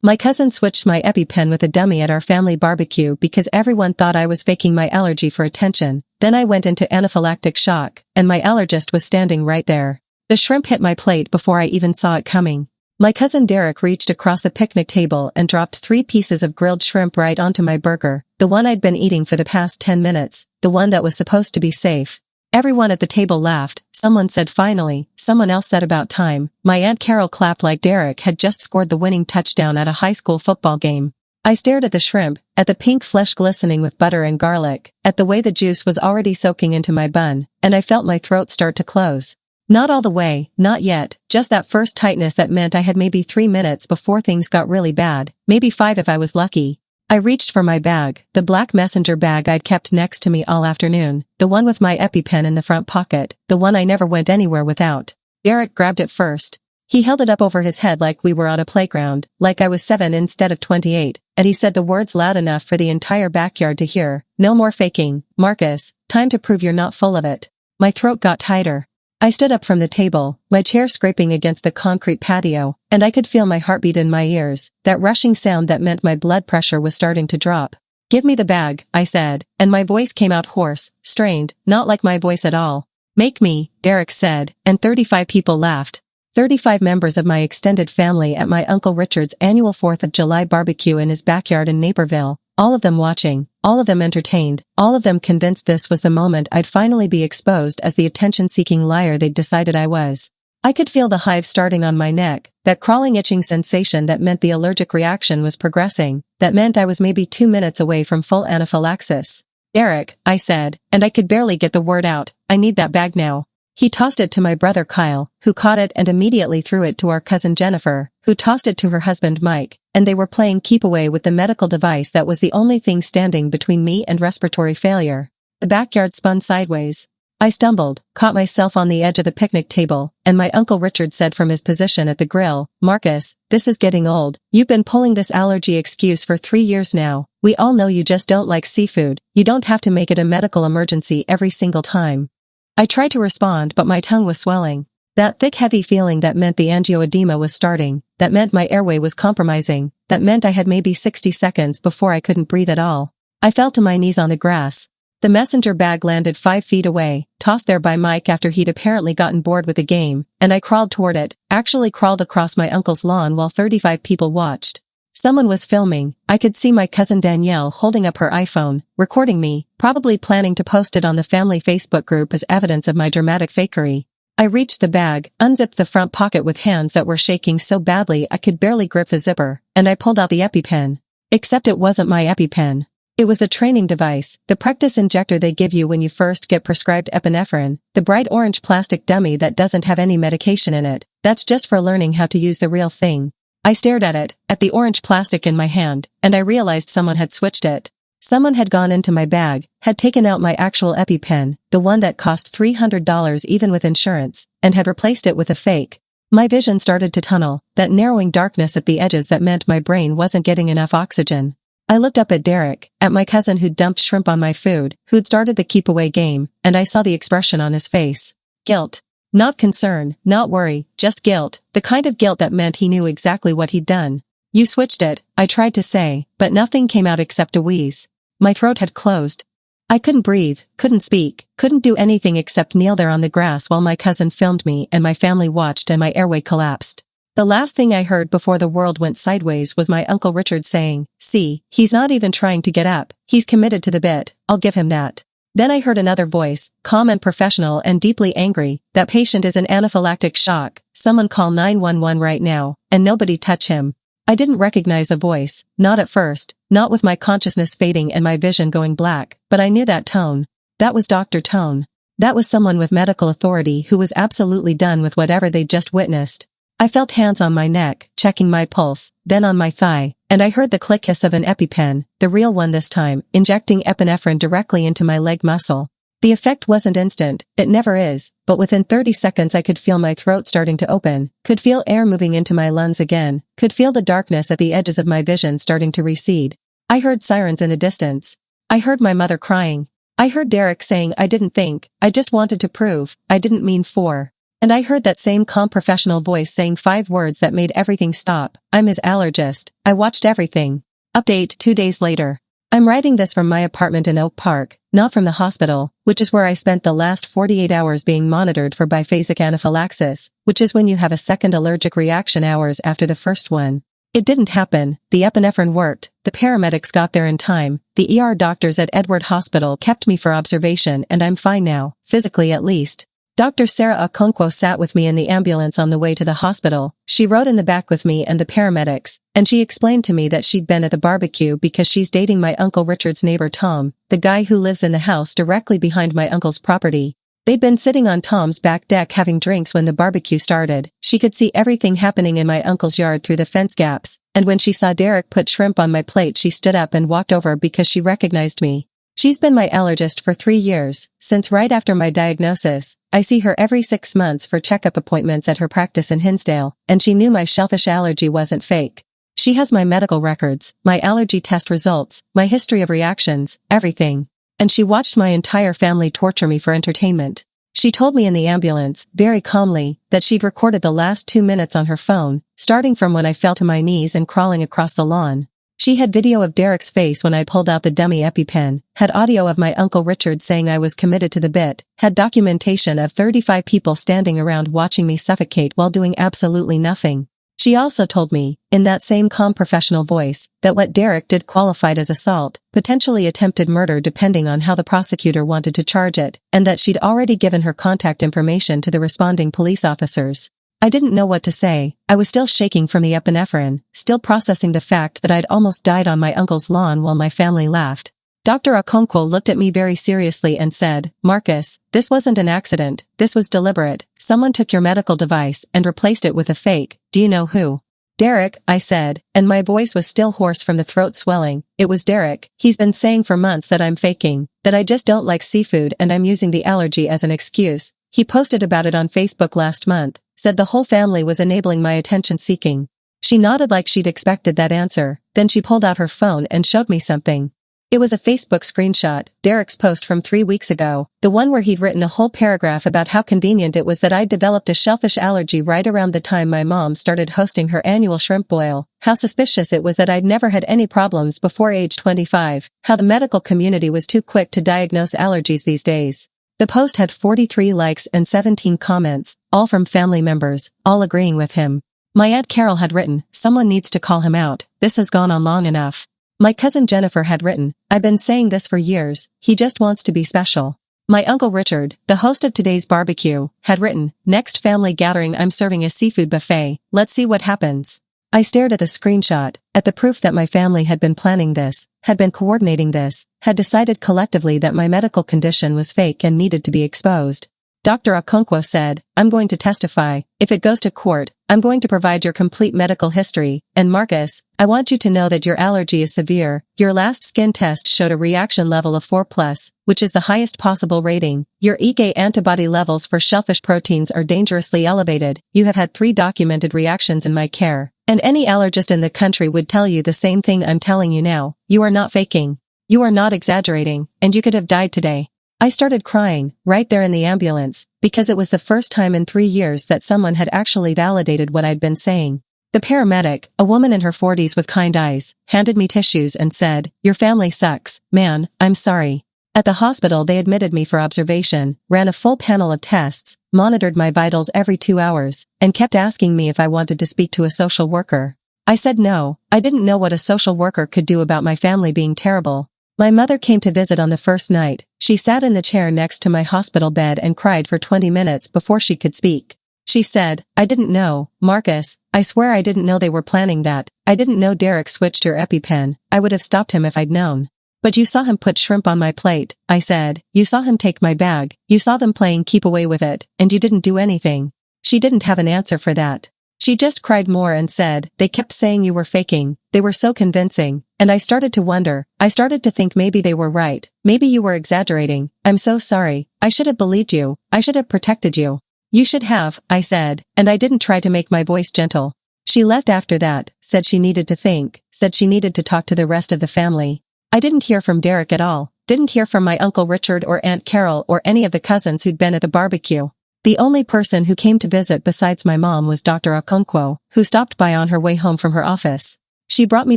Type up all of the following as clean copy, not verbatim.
My cousin switched my EpiPen with a dummy at our family barbecue because everyone thought I was faking my allergy for attention. Then I went into anaphylactic shock, and my allergist was standing right there. The shrimp hit my plate before I even saw it coming. My cousin Derek reached across the picnic table and dropped 3 pieces of grilled shrimp right onto my burger, the one I'd been eating for the past 10 minutes, the one that was supposed to be safe. Everyone at the table laughed. Someone said finally, someone else said about time. My Aunt Carol clapped like Derek had just scored the winning touchdown at a high school football game. I stared at the shrimp, at the pink flesh glistening with butter and garlic, at the way the juice was already soaking into my bun, and I felt my throat start to close. Not all the way, not yet, just that first tightness that meant I had maybe 3 minutes before things got really bad, maybe 5 if I was lucky. I reached for my bag, the black messenger bag I'd kept next to me all afternoon, the one with my EpiPen in the front pocket, the one I never went anywhere without. Derek grabbed it first. He held it up over his head like we were on a playground, like I was 7 instead of 28, and he said the words loud enough for the entire backyard to hear. No more faking, Marcus, time to prove you're not full of it. My throat got tighter. I stood up from the table, my chair scraping against the concrete patio, and I could feel my heartbeat in my ears, that rushing sound that meant my blood pressure was starting to drop. Give me the bag, I said, and my voice came out hoarse, strained, not like my voice at all. Make me, Derek said, and 35 people laughed. 35 members of my extended family at my Uncle Richard's annual 4th of July barbecue in his backyard in Naperville, all of them watching, all of them entertained, all of them convinced this was the moment I'd finally be exposed as the attention-seeking liar they'd decided I was. I could feel the hives starting on my neck, that crawling itching sensation that meant the allergic reaction was progressing, that meant I was maybe 2 minutes away from full anaphylaxis. Derek, I said, and I could barely get the word out, I need that bag now. He tossed it to my brother Kyle, who caught it and immediately threw it to our cousin Jennifer, who tossed it to her husband Mike, and they were playing keep away with the medical device that was the only thing standing between me and respiratory failure. The backyard spun sideways. I stumbled, caught myself on the edge of the picnic table, and my Uncle Richard said from his position at the grill, Marcus, this is getting old. You've been pulling this allergy excuse for 3 years now. We all know you just don't like seafood. You don't have to make it a medical emergency every single time. I tried to respond but my tongue was swelling. That thick heavy feeling that meant the angioedema was starting, that meant my airway was compromising, that meant I had maybe 60 seconds before I couldn't breathe at all. I fell to my knees on the grass. The messenger bag landed 5 feet away, tossed there by Mike after he'd apparently gotten bored with the game, and I crawled toward it, actually crawled across my uncle's lawn while 35 people watched. Someone was filming. I could see my cousin Danielle holding up her iPhone, recording me, probably planning to post it on the family Facebook group as evidence of my dramatic fakery. I reached the bag, unzipped the front pocket with hands that were shaking so badly I could barely grip the zipper, and I pulled out the EpiPen. Except it wasn't my EpiPen. It was the training device, the practice injector they give you when you first get prescribed epinephrine, the bright orange plastic dummy that doesn't have any medication in it. That's just for learning how to use the real thing. I stared at it, at the orange plastic in my hand, and I realized someone had switched it. Someone had gone into my bag, had taken out my actual EpiPen, the one that cost $300 even with insurance, and had replaced it with a fake. My vision started to tunnel, that narrowing darkness at the edges that meant my brain wasn't getting enough oxygen. I looked up at Derek, at my cousin who'd dumped shrimp on my food, who'd started the keep away game, and I saw the expression on his face. Guilt. Not concern, not worry, just guilt, the kind of guilt that meant he knew exactly what he'd done. You switched it, I tried to say, but nothing came out except a wheeze. My throat had closed. I couldn't breathe, couldn't speak, couldn't do anything except kneel there on the grass while my cousin filmed me and my family watched and my airway collapsed. The last thing I heard before the world went sideways was my Uncle Richard saying, "See, he's not even trying to get up, he's committed to the bit, I'll give him that." Then I heard another voice, calm and professional and deeply angry, "That patient is in anaphylactic shock, someone call 911 right now, and nobody touch him." I didn't recognize the voice, not at first, not with my consciousness fading and my vision going black, but I knew that tone. That was Dr. Tone. That was someone with medical authority who was absolutely done with whatever they'd just witnessed. I felt hands on my neck, checking my pulse, then on my thigh, and I heard the click hiss of an EpiPen, the real one this time, injecting epinephrine directly into my leg muscle. The effect wasn't instant, it never is, but within 30 seconds I could feel my throat starting to open, could feel air moving into my lungs again, could feel the darkness at the edges of my vision starting to recede. I heard sirens in the distance. I heard my mother crying. I heard Derek saying I didn't think, I just wanted to prove, I didn't mean for. And I heard that same calm professional voice saying 5 words that made everything stop. I'm his allergist. I watched everything. Update 2 days later. I'm writing this from my apartment in Oak Park, not from the hospital, which is where I spent the last 48 hours being monitored for biphasic anaphylaxis, which is when you have a second allergic reaction hours after the first one. It didn't happen. The epinephrine worked. The paramedics got there in time. The ER doctors at Edward Hospital kept me for observation and I'm fine now, physically at least. Dr. Sarah Okonkwo sat with me in the ambulance on the way to the hospital. She rode in the back with me and the paramedics, and she explained to me that she'd been at the barbecue because she's dating my Uncle Richard's neighbor Tom, the guy who lives in the house directly behind my uncle's property. They'd been sitting on Tom's back deck having drinks when the barbecue started. She could see everything happening in my uncle's yard through the fence gaps, and when she saw Derek put shrimp on my plate she stood up and walked over because she recognized me. She's been my allergist for 3 years, since right after my diagnosis. I see her every 6 months for checkup appointments at her practice in Hinsdale, and she knew my shellfish allergy wasn't fake. She has my medical records, my allergy test results, my history of reactions, everything. And she watched my entire family torture me for entertainment. She told me in the ambulance, very calmly, that she'd recorded the last 2 minutes on her phone, starting from when I fell to my knees and crawling across the lawn. She had video of Derek's face when I pulled out the dummy EpiPen, had audio of my Uncle Richard saying I was committed to the bit, had documentation of 35 people standing around watching me suffocate while doing absolutely nothing. She also told me, in that same calm professional voice, that what Derek did qualified as assault, potentially attempted murder depending on how the prosecutor wanted to charge it, and that she'd already given her contact information to the responding police officers. I didn't know what to say. I was still shaking from the epinephrine, still processing the fact that I'd almost died on my uncle's lawn while my family laughed. Dr. Okonkwo looked at me very seriously and said, "Marcus, this wasn't an accident, this was deliberate. Someone took your medical device and replaced it with a fake. Do you know who?" "Derek," I said, and my voice was still hoarse from the throat swelling. "It was Derek. He's been saying for months that I'm faking, that I just don't like seafood and I'm using the allergy as an excuse. He posted about it on Facebook last month, said the whole family was enabling my attention-seeking." She nodded like she'd expected that answer, then she pulled out her phone and showed me something. It was a Facebook screenshot, Derek's post from 3 weeks ago, the one where he'd written a whole paragraph about how convenient it was that I'd developed a shellfish allergy right around the time my mom started hosting her annual shrimp boil, how suspicious it was that I'd never had any problems before age 25, how the medical community was too quick to diagnose allergies these days. The post had 43 likes and 17 comments, all from family members, all agreeing with him. My Aunt Carol had written, "Someone needs to call him out, this has gone on long enough." My cousin Jennifer had written, "I've been saying this for years, he just wants to be special." My Uncle Richard, the host of today's barbecue, had written, "Next family gathering I'm serving a seafood buffet, let's see what happens." I stared at the screenshot, at the proof that my family had been planning this, had been coordinating this, had decided collectively that my medical condition was fake and needed to be exposed. Dr. Okonkwo said, "I'm going to testify. If it goes to court, I'm going to provide your complete medical history, and Marcus, I want you to know that your allergy is severe. Your last skin test showed a reaction level of 4+, which is the highest possible rating. Your IgA antibody levels for shellfish proteins are dangerously elevated. You have had 3 documented reactions in my care. And any allergist in the country would tell you the same thing I'm telling you now. You are not faking. You are not exaggerating, and you could have died today." I started crying, right there in the ambulance, because it was the first time in 3 years that someone had actually validated what I'd been saying. The paramedic, a woman in her 40s with kind eyes, handed me tissues and said, "Your family sucks, man, I'm sorry." At the hospital they admitted me for observation, ran a full panel of tests, monitored my vitals every 2 hours, and kept asking me if I wanted to speak to a social worker. I said no, I didn't know what a social worker could do about my family being terrible. My mother came to visit on the first night. She sat in the chair next to my hospital bed and cried for 20 minutes before she could speak. She said, "I didn't know, Marcus, I swear I didn't know they were planning that. I didn't know Derek switched your EpiPen. I would have stopped him if I'd known." "But you saw him put shrimp on my plate," I said. "You saw him take my bag. You saw them playing keep away with it, and you didn't do anything." She didn't have an answer for that. She just cried more and said, "They kept saying you were faking. They were so convincing." And I started to wonder. I started to think maybe they were right. Maybe you were exaggerating. "I'm so sorry. I should have believed you. I should have protected you." "You should have," I said, and I didn't try to make my voice gentle. She left after that, said she needed to think, said she needed to talk to the rest of the family. I didn't hear from Derek at all. Didn't hear from my Uncle Richard or Aunt Carol or any of the cousins who'd been at the barbecue. The only person who came to visit besides my mom was Dr. Okonkwo, who stopped by on her way home from her office. She brought me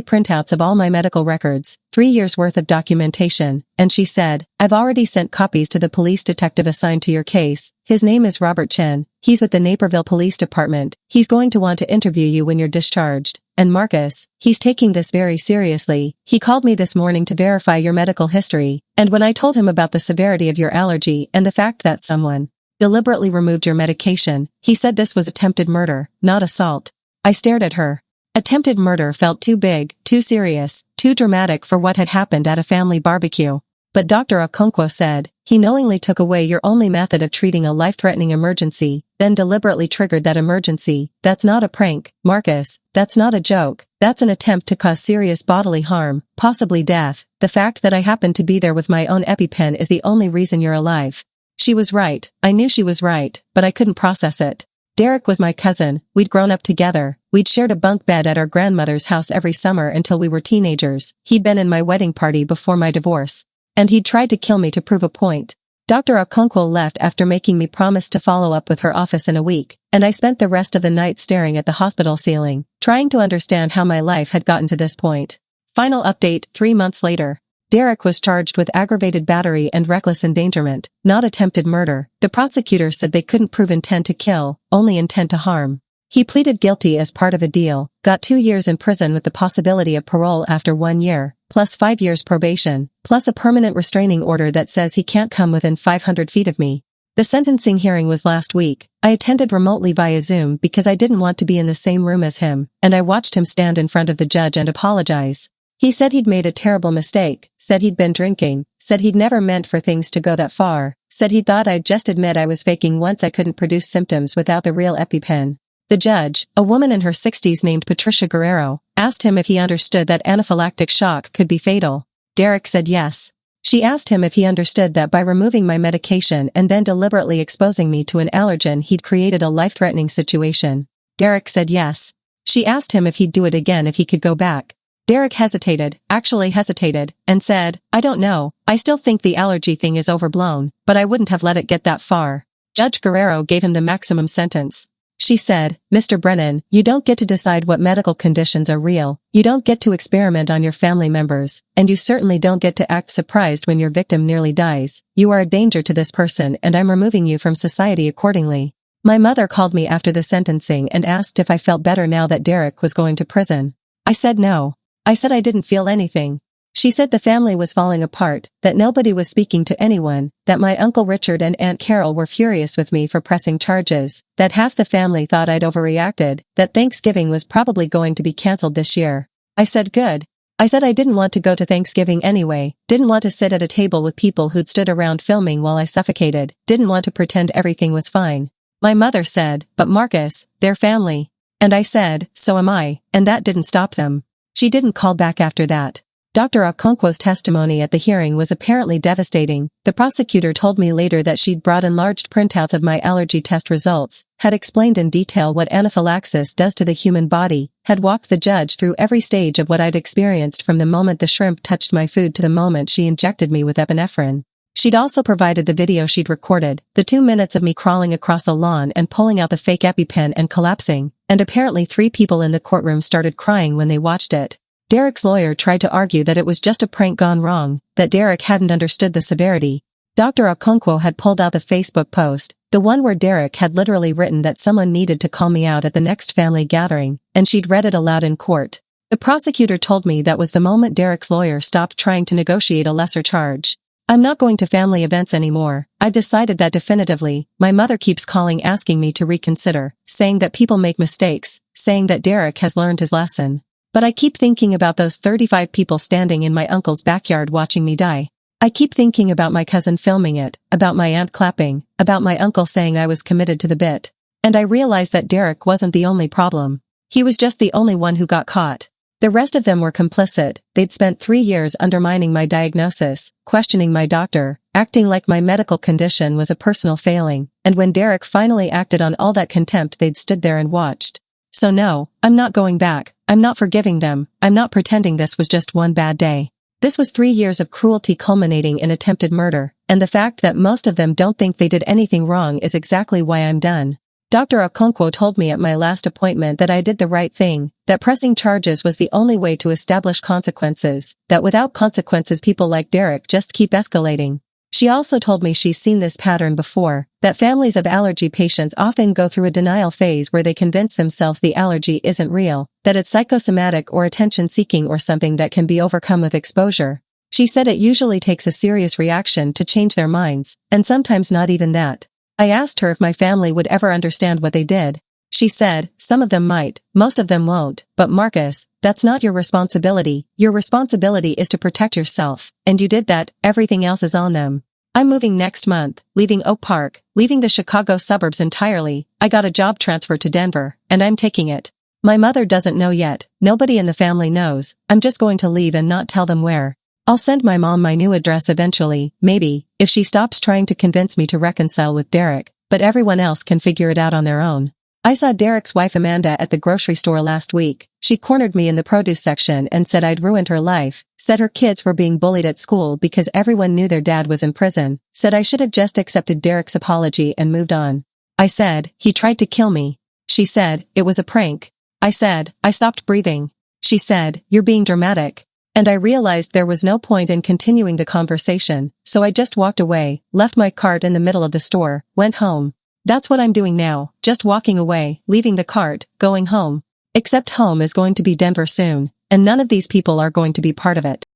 printouts of all my medical records, 3 years worth of documentation, and she said, "I've already sent copies to the police detective assigned to your case. His name is Robert Chen. He's with the Naperville Police Department. He's going to want to interview you when you're discharged. And Marcus, he's taking this very seriously. He called me this morning to verify your medical history, and when I told him about the severity of your allergy and the fact that someone deliberately removed your medication, he said this was attempted murder, not assault." I stared at her. Attempted murder felt too big, too serious, too dramatic for what had happened at a family barbecue. But Dr. Okonkwo said, "He knowingly took away your only method of treating a life-threatening emergency, then deliberately triggered that emergency. That's not a prank, Marcus. That's not a joke. That's an attempt to cause serious bodily harm, possibly death. The fact that I happened to be there with my own EpiPen is the only reason you're alive." She was right. I knew she was right, but I couldn't process it. Derek was my cousin. We'd grown up together. We'd shared a bunk bed at our grandmother's house every summer until we were teenagers. He'd been in my wedding party before my divorce. And he'd tried to kill me to prove a point. Dr. Okonkwo left after making me promise to follow up with her office in a week, and I spent the rest of the night staring at the hospital ceiling, trying to understand how my life had gotten to this point. Final update, 3 months later. Derek was charged with aggravated battery and reckless endangerment, not attempted murder. The prosecutors said they couldn't prove intent to kill, only intent to harm. He pleaded guilty as part of a deal, got 2 years in prison with the possibility of parole after 1 year, plus 5 years probation, plus a permanent restraining order that says he can't come within 500 feet of me. The sentencing hearing was last week. I attended remotely via Zoom because I didn't want to be in the same room as him, and I watched him stand in front of the judge and apologize. He said he'd made a terrible mistake, said he'd been drinking, said he'd never meant for things to go that far, said he thought I'd just admit I was faking once I couldn't produce symptoms without the real EpiPen. The judge, a woman in her 60s named Patricia Guerrero, asked him if he understood that anaphylactic shock could be fatal. Derek said yes. She asked him if he understood that by removing my medication and then deliberately exposing me to an allergen he'd created a life-threatening situation. Derek said yes. She asked him if he'd do it again if he could go back. Derek hesitated, and said, "I don't know. I still think the allergy thing is overblown, but I wouldn't have let it get that far." Judge Guerrero gave him the maximum sentence. She said, "Mr. Brennan, you don't get to decide what medical conditions are real, you don't get to experiment on your family members, and you certainly don't get to act surprised when your victim nearly dies. You are a danger to this person and I'm removing you from society accordingly." My mother called me after the sentencing and asked if I felt better now that Derek was going to prison. I said no. I said I didn't feel anything. She said the family was falling apart, that nobody was speaking to anyone, that my Uncle Richard and Aunt Carol were furious with me for pressing charges, that half the family thought I'd overreacted, that Thanksgiving was probably going to be canceled this year. I said good. I said I didn't want to go to Thanksgiving anyway, didn't want to sit at a table with people who'd stood around filming while I suffocated, didn't want to pretend everything was fine. My mother said, "But Marcus, they're family." And I said, "So am I," and that didn't stop them. She didn't call back after that. Dr. Okonkwo's testimony at the hearing was apparently devastating. The prosecutor told me later that she'd brought enlarged printouts of my allergy test results, had explained in detail what anaphylaxis does to the human body, had walked the judge through every stage of what I'd experienced from the moment the shrimp touched my food to the moment she injected me with epinephrine. She'd also provided the video she'd recorded, the 2 minutes of me crawling across the lawn and pulling out the fake EpiPen and collapsing, and apparently 3 people in the courtroom started crying when they watched it. Derek's lawyer tried to argue that it was just a prank gone wrong, that Derek hadn't understood the severity. Dr. Okonkwo had pulled out the Facebook post, the one where Derek had literally written that someone needed to call me out at the next family gathering, and she'd read it aloud in court. The prosecutor told me that was the moment Derek's lawyer stopped trying to negotiate a lesser charge. "I'm not going to family events anymore. I decided that definitively. My mother keeps calling asking me to reconsider, saying that people make mistakes, saying that Derek has learned his lesson. But I keep thinking about those 35 people standing in my uncle's backyard watching me die. I keep thinking about my cousin filming it, about my aunt clapping, about my uncle saying I was committed to the bit. And I realized that Derek wasn't the only problem. He was just the only one who got caught. The rest of them were complicit. They'd spent 3 years undermining my diagnosis, questioning my doctor, acting like my medical condition was a personal failing, and when Derek finally acted on all that contempt they'd stood there and watched. So no, I'm not going back. I'm not forgiving them. I'm not pretending this was just one bad day. This was 3 years of cruelty culminating in attempted murder, and the fact that most of them don't think they did anything wrong is exactly why I'm done. Dr. Okonkwo told me at my last appointment that I did the right thing, that pressing charges was the only way to establish consequences, that without consequences people like Derek just keep escalating. She also told me she's seen this pattern before, that families of allergy patients often go through a denial phase where they convince themselves the allergy isn't real, that it's psychosomatic or attention-seeking or something that can be overcome with exposure. She said it usually takes a serious reaction to change their minds, and sometimes not even that. I asked her if my family would ever understand what they did. She said, some of them might, most of them won't, but Marcus, that's not your responsibility. Your responsibility is to protect yourself, and you did that, everything else is on them. I'm moving next month, leaving Oak Park, leaving the Chicago suburbs entirely. I got a job transfer to Denver, and I'm taking it. My mother doesn't know yet, nobody in the family knows. I'm just going to leave and not tell them where. I'll send my mom my new address eventually, maybe, if she stops trying to convince me to reconcile with Derek, but everyone else can figure it out on their own. I saw Derek's wife Amanda at the grocery store last week. She cornered me in the produce section and said I'd ruined her life, said her kids were being bullied at school because everyone knew their dad was in prison, said I should have just accepted Derek's apology and moved on. I said, he tried to kill me. She said, it was a prank. I said, I stopped breathing. She said, you're being dramatic. And I realized there was no point in continuing the conversation, so I just walked away, left my cart in the middle of the store, went home. That's what I'm doing now, just walking away, leaving the cart, going home. Except home is going to be Denver soon, and none of these people are going to be part of it.